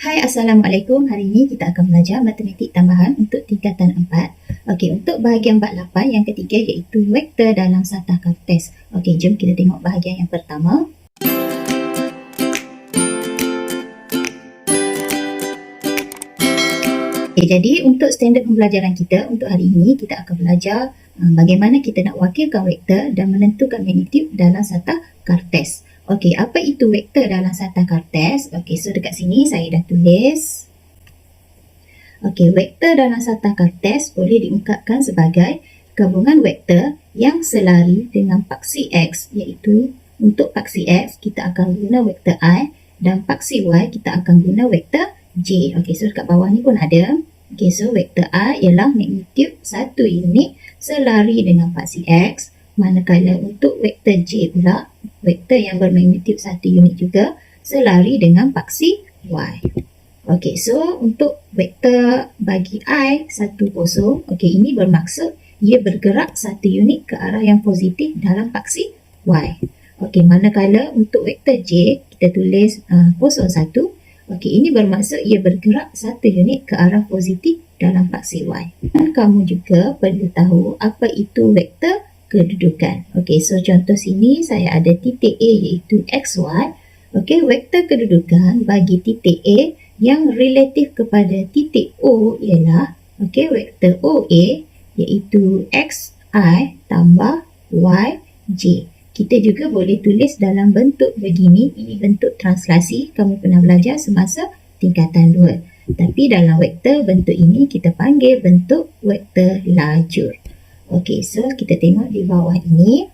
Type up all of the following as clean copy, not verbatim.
Hai, Assalamualaikum. Hari ini kita akan belajar matematik tambahan untuk tingkatan 4. Okey, untuk bahagian bab 8 yang ketiga iaitu vektor dalam satah kertas. Okey, jom kita tengok bahagian yang pertama. Okey, jadi untuk standard pembelajaran kita untuk hari ini kita akan belajar bagaimana kita nak wakilkan vektor dan menentukan magnitude dalam satah kertas. Okey, apa itu vektor dalam satah kertas? Okey, so dekat sini saya dah tulis. Okey, vektor dalam satah kertas boleh diungkapkan sebagai gabungan vektor yang selari dengan paksi X, iaitu untuk paksi X kita akan guna vektor I dan paksi Y kita akan guna vektor J. Okey, so dekat bawah ni pun ada. Okey, so vektor I ialah magnitude 1 unit selari dengan paksi X. Manakala untuk vektor J pula, vektor yang bermagnitude 1 unit juga selari dengan paksi Y. Okey, so untuk vektor bagi I 10, okey, ini bermaksud ia bergerak 1 unit ke arah yang positif dalam paksi Y. Okey, manakala untuk vektor J kita tulis 01, okey, ini bermaksud ia bergerak 1 unit ke arah positif dalam paksi Y. Dan kamu juga perlu tahu apa itu vektor kedudukan. Okey, so contoh sini saya ada titik A iaitu XY. Okey, vektor kedudukan bagi titik A yang relatif kepada titik O ialah okey, vektor OA iaitu XI tambah YJ. Kita juga boleh tulis dalam bentuk begini, ini bentuk translasi, kamu pernah belajar semasa tingkatan 2. Tapi dalam vektor bentuk ini kita panggil bentuk vektor lajur. Okey, so kita tengok di bawah ini.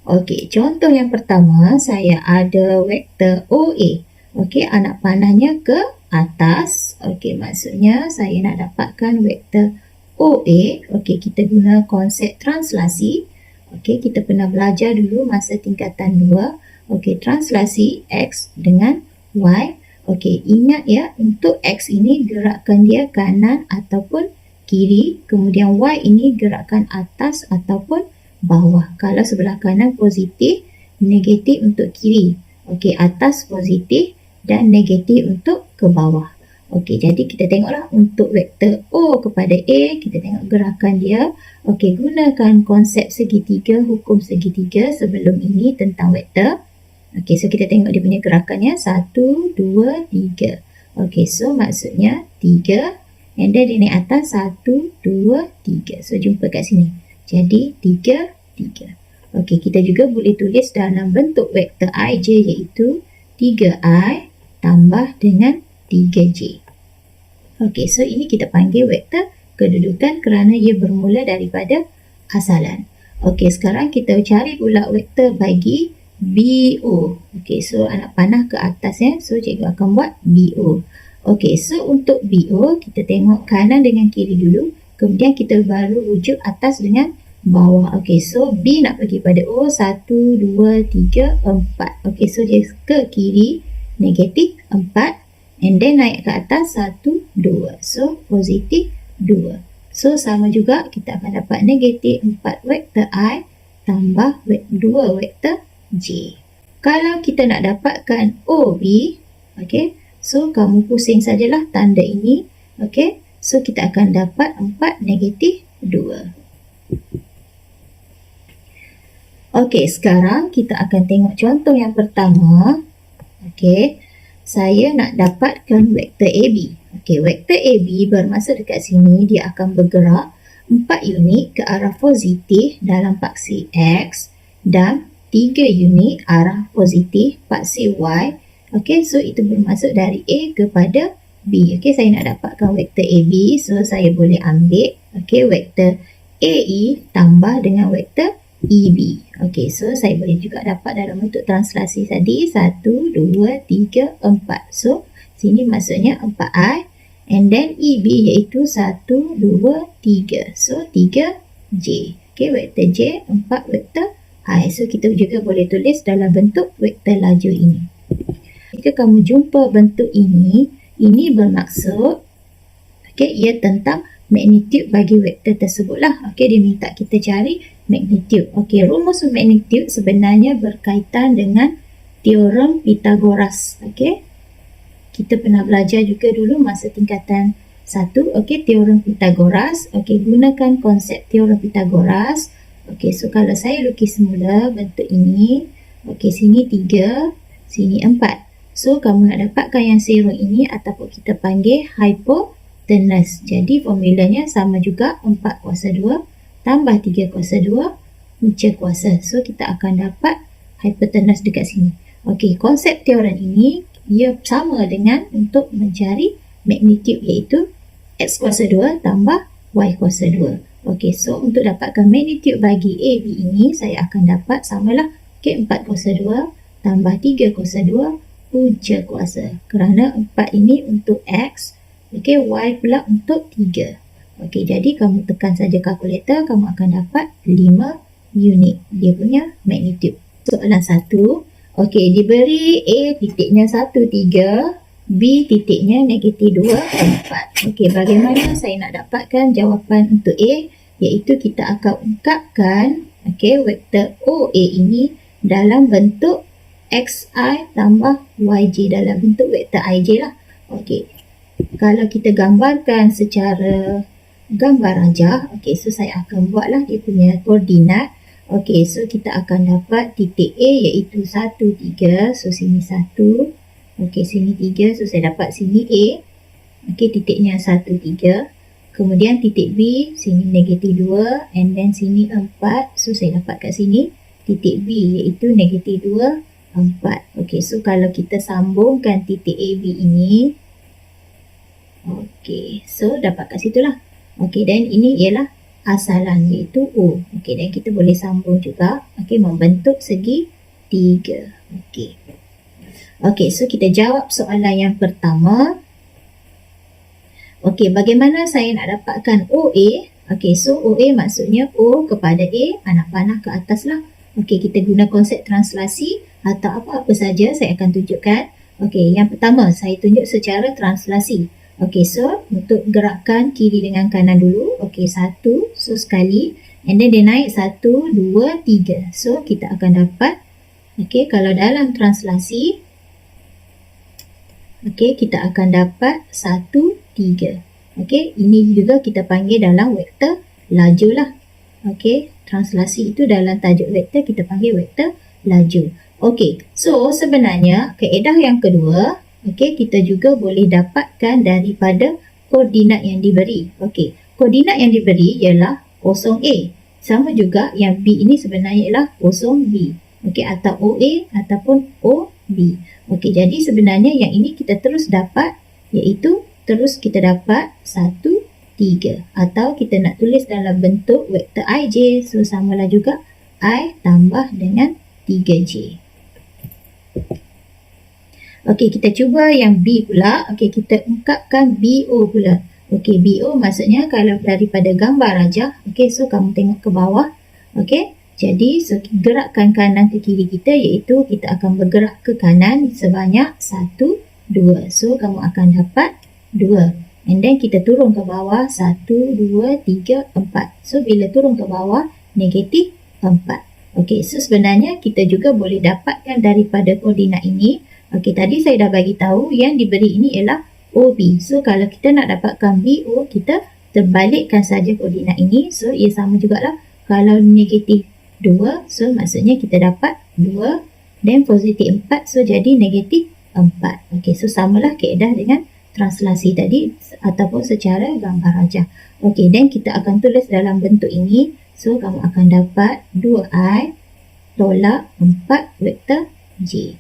Okey, contoh yang pertama saya ada vektor OA. Okey, anak panahnya ke atas. Okey, maksudnya saya nak dapatkan vektor OA. Okey, kita guna konsep translasi. Okey, kita pernah belajar dulu masa tingkatan 2. Okey, translasi X dengan Y. Okey, ingat ya, untuk X ini gerakan dia kanan ataupun kiri, kemudian Y ini gerakan atas ataupun bawah. Kalau sebelah kanan positif, negatif untuk kiri. Okey, atas positif dan negatif untuk ke bawah. Okey, jadi kita tengoklah untuk vektor O kepada A, kita tengok gerakan dia. Okey, gunakan konsep segitiga, hukum segitiga sebelum ini tentang vektor. Okey, so kita tengok dia punya gerakannya 1, 2, 3. Okey, so maksudnya 3. And then dia naik atas 1, 2, 3. So jumpa kat sini. Jadi 3, 3. Okey, kita juga boleh tulis dalam bentuk vektor IJ iaitu 3I tambah dengan 3J. Okey, so ini kita panggil vektor kedudukan kerana ia bermula daripada asalan. Okey, sekarang kita cari pula vektor bagi BO. Okey, so anak panah ke atas ya. So cikgu akan buat BO. Okey, so untuk BO kita tengok kanan dengan kiri dulu. Kemudian kita baru rujuk atas dengan bawah. Okey, so B nak pergi pada O. 1, 2, 3, 4. Okey, so dia ke kiri negatif 4. And then naik ke atas 1, 2. So positif 2. So sama juga kita akan dapat negatif 4 vektor I tambah 2 vektor J. Kalau kita nak dapatkan OB, okey, so kamu pusing sajalah tanda ini. Okey, so kita akan dapat 4 negatif 2. Okey, sekarang kita akan tengok contoh yang pertama. Okey, saya nak dapatkan vektor AB. Okey, vektor AB bermaksud dekat sini dia akan bergerak 4 unit ke arah positif dalam paksi X dan 3 unit arah positif paksi Y. Okey, so itu bermaksud dari A kepada B. Okey, saya nak dapatkan vektor AB, so saya boleh ambil okey, vektor AE tambah dengan vektor EB. Okey, so saya boleh juga dapat dalam bentuk translasi tadi 1, 2, 3, 4. So sini maksudnya 4I and then EB iaitu 1, 2, 3. So 3J. Okey, vektor J 4 vektor I. So kita juga boleh tulis dalam bentuk vektor lajur ini. Jika kamu jumpa bentuk ini bermaksud okey, ia tentang magnitude bagi vektor tersebutlah. Okey, dia minta kita cari magnitude. Okey, rumus magnitude sebenarnya berkaitan dengan teorem Pythagoras. Okey, kita pernah belajar juga dulu masa tingkatan 1, okey, teorem Pythagoras. Okey, gunakan konsep teorem Pythagoras. Okey, so kalau saya lukis semula bentuk ini, okey, sini 3, sini 4. So, kamu nak dapatkan yang serong ini ataupun kita panggil hypotenuse. Jadi, formulanya sama juga 4 kuasa 2 tambah 3 kuasa 2 punca kuasa. So, kita akan dapat hypotenuse dekat sini. Okey, konsep teorem ini ia sama dengan untuk mencari magnitude, iaitu X kuasa 2 tambah Y kuasa 2. Okey, so untuk dapatkan magnitude bagi AB ini, saya akan dapat samalah, okey, 4 kuasa 2 tambah 3 kuasa 2 punca kuasa. Kerana 4 ini untuk X, okey, Y pula untuk 3. Okey, jadi kamu tekan saja kalkulator, kamu akan dapat 5 unit dia punya magnitude. Soalan 1, okey, diberi A titiknya 1, 3, B titiknya negatif 2, 4. Okey, bagaimana saya nak dapatkan jawapan untuk A? Iaitu kita akan ungkapkan, okey, vektor OA ini dalam bentuk XI tambah YJ, dalam bentuk vektor IJ lah. Okey, kalau kita gambarkan secara gambar rajah, okey, so saya akan buatlah dia punya koordinat. Okey, so kita akan dapat titik A iaitu 1, 3, so sini 1. Okey, sini 3, so saya dapat sini A. Okey, titiknya 1, 3. Kemudian titik B, sini negatif 2. And then sini 4. So, saya dapat kat sini titik B iaitu negatif 2, 4. Okey, so kalau kita sambungkan titik AB ini. Okey, so dapat kat situ lah. Okey, dan ini ialah asalan iaitu O. Okey, dan kita boleh sambung juga. Okey, membentuk segi 3. Okey. Okey, so kita jawab soalan yang pertama. Okey, bagaimana saya nak dapatkan OA? Okey, so OA maksudnya O kepada A, anak panah ke atas lah. Okey, kita guna konsep translasi atau apa-apa saja saya akan tunjukkan. Okey, yang pertama saya tunjuk secara translasi. Okey, so untuk gerakan kiri dengan kanan dulu. Okey, 1, so sekali. And then dia naik 1, 2, 3. So kita akan dapat, okey, kalau dalam translasi, okey, kita akan dapat 1, 3. Okey, ini juga kita panggil dalam vektor laju lah. Okey, translasi itu dalam tajuk vektor kita panggil vektor laju. Okey, so sebenarnya kaedah yang kedua, okey, kita juga boleh dapatkan daripada koordinat yang diberi. Okey, koordinat yang diberi ialah 0A. Sama juga yang B ini sebenarnya ialah 0B. Okey, atau OA ataupun OB. Okey, jadi sebenarnya yang ini kita terus dapat, iaitu terus kita dapat 1, 3. Atau kita nak tulis dalam bentuk vektor IJ. So, samalah juga I tambah dengan 3J. Okey, kita cuba yang B pula. Okey, kita ungkapkan BO pula. Okey, BO maksudnya kalau daripada gambar rajah. Okey, so kamu tengok ke bawah. Okey, jadi so gerakan kanan ke kiri kita iaitu kita akan bergerak ke kanan sebanyak 1, 2. So, kamu akan dapat 2. And then kita turun ke bawah 1, 2, 3, 4. So, bila turun ke bawah negatif 4. Okey, so sebenarnya kita juga boleh dapatkan daripada koordinat ini. Okey, tadi saya dah bagi tahu yang diberi ini ialah OB. So, kalau kita nak dapatkan BO, kita terbalikkan saja koordinat ini. So, ia sama jugalah. Kalau negatif 2, so maksudnya kita dapat 2. Dan positif 4, so jadi negatif 4. Okey, so samalah kaedah dengan translasi tadi ataupun secara gambar rajah. Okey, dan kita akan tulis dalam bentuk ini. So, kamu akan dapat 2I tolak 4 vektor J.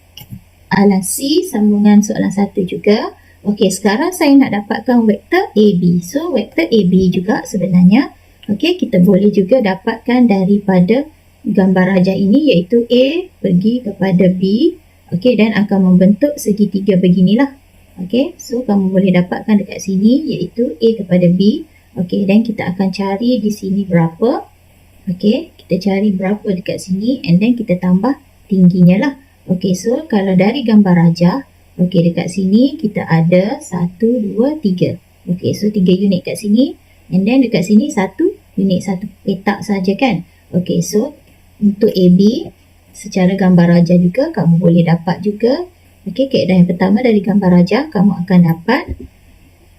Soalan C, sambungan soalan 1 juga. Okey, sekarang saya nak dapatkan vektor AB. So, vektor AB juga sebenarnya, okey, kita boleh juga dapatkan daripada gambar rajah ini iaitu A pergi kepada B. Okey, dan akan membentuk segitiga beginilah. Okey, so kamu boleh dapatkan dekat sini iaitu A kepada B. Okey, dan kita akan cari di sini berapa. Okey, kita cari berapa dekat sini and then kita tambah tingginya lah. Okey, so kalau dari gambar rajah, okey, dekat sini kita ada 1, 2, 3. Okey, so 3 unit kat sini and then dekat sini 1 unit, 1 petak saja kan. Okey, so untuk AB secara gambar rajah juga kamu boleh dapat juga. Okey, kaedah yang pertama dari gambar rajah kamu akan dapat.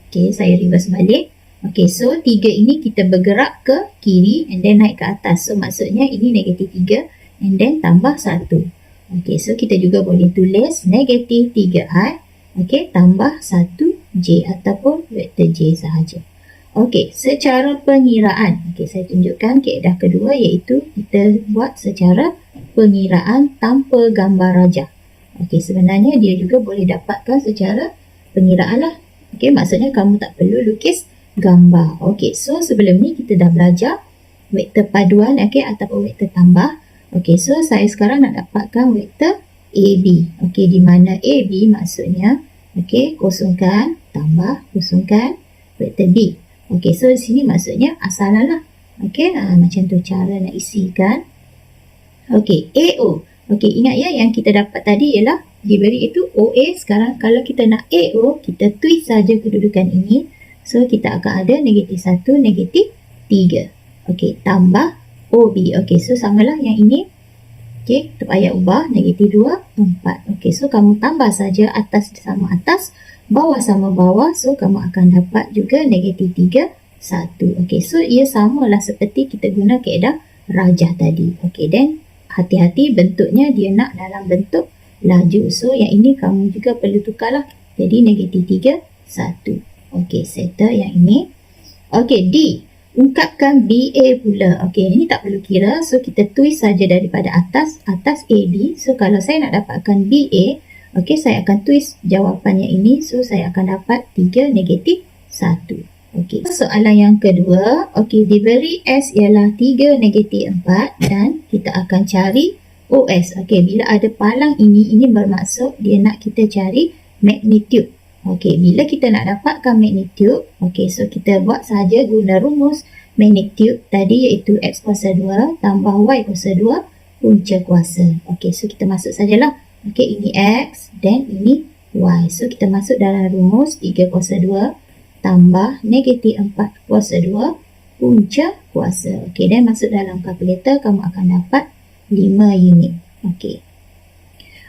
Okey, saya reverse balik. Okey, so 3 ini kita bergerak ke kiri and then naik ke atas. So maksudnya ini negatif 3 and then tambah 1. Okey, so kita juga boleh tulis negatif 3i, okey, tambah 1j ataupun vektor j sahaja. Okey, secara pengiraan. Okey, saya tunjukkan kaedah kedua iaitu kita buat secara pengiraan tanpa gambar rajah. Okey, sebenarnya dia juga boleh dapatkan secara pengiraan lah. Okey, maksudnya kamu tak perlu lukis gambar. Okey, so sebelum ni kita dah belajar vektor paduan, okey, ataupun vektor tambah. Okey, so saya sekarang nak dapatkan vektor AB. Okey, di mana AB maksudnya, okey, kosongkan, tambah, kosongkan, vektor B. Okey, so di sini maksudnya asalan lah. Okey, macam tu cara nak isikan. Okey, AO. Okey, ingat ya yang kita dapat tadi ialah diberi itu OA. Sekarang kalau kita nak AO, kita twist saja kedudukan ini. So, kita akan ada negatif 1, negatif 3. Okey, tambah OB. Okey, so samalah yang ini. Okey, tak payah ubah. Negatif 2, 4. Okey, so kamu tambah saja atas sama atas, bawah sama bawah. So, kamu akan dapat juga negatif 3, 1. Okey, so ia samalah seperti kita guna kaedah rajah tadi. Okey, then hati-hati bentuknya dia nak dalam bentuk laju. So, yang ini kamu juga perlu tukarlah. Jadi, negatif 3, 1. Okey, settle yang ini. Okey, D. Ungkapkan BA pula. Okey, ini tak perlu kira. So, kita twist saja daripada atas AB. So, kalau saya nak dapatkan BA, okey, saya akan twist jawapan yang ini. So, saya akan dapat 3, negatif 1. Okey, soalan yang kedua. Okey, diberi S ialah 3, negatif 4 dan kita akan cari OS. Okey, bila ada palang ini bermaksud dia nak kita cari magnitude. Okey, bila kita nak dapatkan magnitude, okey, so kita buat saja guna rumus magnitude tadi iaitu X kuasa 2 tambah Y kuasa 2 punca kuasa. Okey, so kita masuk sajalah. Okey, ini X dan ini Y. So kita masuk dalam rumus 3 kuasa 2 tambah negatif 4 kuasa 2 punca kuasa. Okey, dan masuk dalam kalkulator kamu akan dapat 5 unit. Okey.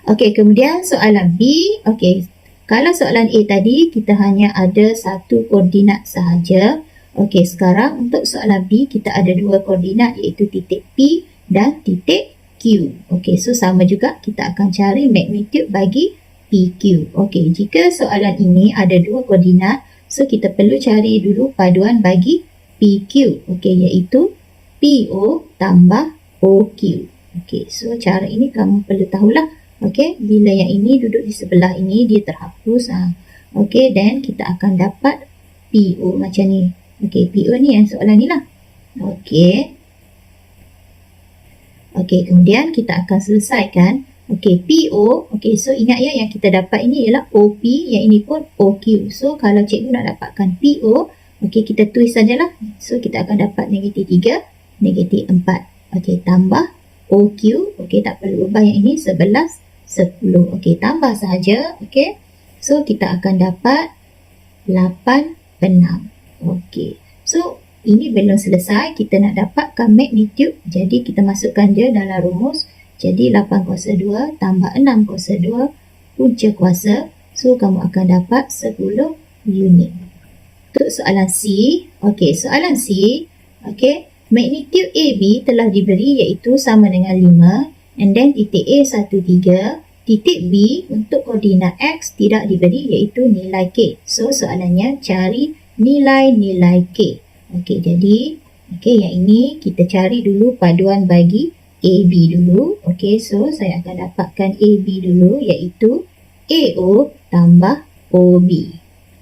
Okey, kemudian soalan B. Okey, kalau soalan A tadi, kita hanya ada satu koordinat sahaja. Okey, sekarang untuk soalan B, kita ada dua koordinat iaitu titik P dan titik Q. Okey, so sama juga kita akan cari magnitude bagi PQ. Okey, jika soalan ini ada dua koordinat, so kita perlu cari dulu paduan bagi PQ. Okey, iaitu PO tambah OQ. Okey, so cara ini kamu perlu tahulah. Okey, bila yang ini duduk di sebelah ini, dia terhapus. Okey, dan kita akan dapat PO macam ni. Okey, PO ni yang soalan ni lah. Okey. Okey, kemudian kita akan selesaikan. Okey, PO. Okey, so ingat ya yang kita dapat ini ialah OP, yang ini pun OQ. So, kalau cikgu nak dapatkan PO, okey, kita twist sajalah. So, kita akan dapat negatif 3, negatif 4. Okey, tambah OQ. Okey, tak perlu ubah yang ini, 11, 10. Okey, tambah sahaja. Okey. So, kita akan dapat 8, 6. Okey. So, ini belum selesai. Kita nak dapatkan magnitude. Jadi, kita masukkan dia dalam rumus. Jadi, 8 kuasa 2 tambah 6 kuasa 2 punca kuasa. So, kamu akan dapat 10 unit. Untuk soalan C. Okey, soalan C. Okey. Magnitude AB telah diberi iaitu sama dengan 5. And then titik A 1, 3. Titik B untuk koordinat X tidak diberi iaitu nilai K. So, soalannya cari nilai-nilai K. Okey, jadi yang ini kita cari dulu paduan bagi AB dulu. Okey, so saya akan dapatkan AB dulu iaitu AO tambah OB.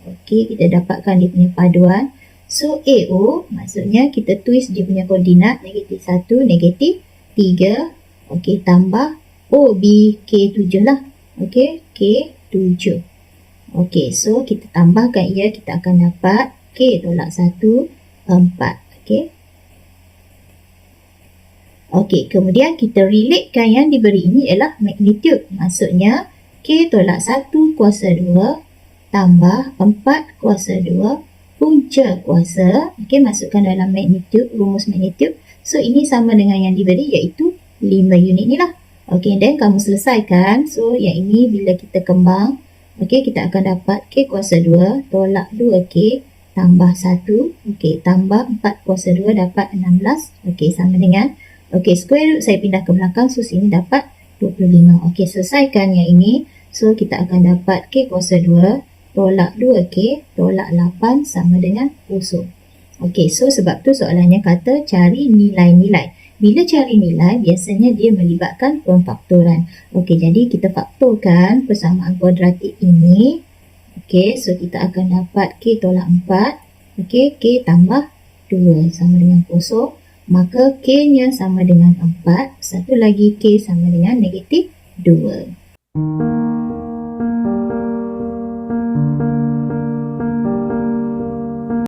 Okey, kita dapatkan dia punya paduan. So, AO maksudnya kita twist dia punya koordinat negatif 1, negatif 3. Okey, tambah OB K7 lah. Okey, K7. Okey, so kita tambahkan ia, kita akan dapat K tolak 1, 4. Okey. Okey, kemudian kita relatekan yang diberi ini ialah magnitude. Maksudnya, K tolak 1 kuasa 2 tambah 4 kuasa 2 punca kuasa. Okey, masukkan dalam magnitude, rumus magnitude. So, ini sama dengan yang diberi iaitu 5 unit ni lah. Okey, dan kamu selesaikan. So, yang ini bila kita kembang, okey, kita akan dapat K kuasa 2 tolak 2K tambah 1. Okey, tambah 4 kuasa 2 dapat 16. Okey, sama dengan. Okey, square root saya pindah ke belakang. So, sini dapat 25. Okey, selesaikan yang ini. So, kita akan dapat K kuasa 2 tolak 2K tolak 8 sama dengan kosong. Okey, so sebab tu soalannya kata cari nilai-nilai. Bila cari nilai, biasanya dia melibatkan pemfaktoran. Okey, jadi kita faktorkan persamaan kuadratik ini. Okey, so kita akan dapat K tolak 4. Okey, K tambah 2 sama dengan kosong. Maka K-nya sama dengan 4. Satu lagi K sama dengan negatif 2.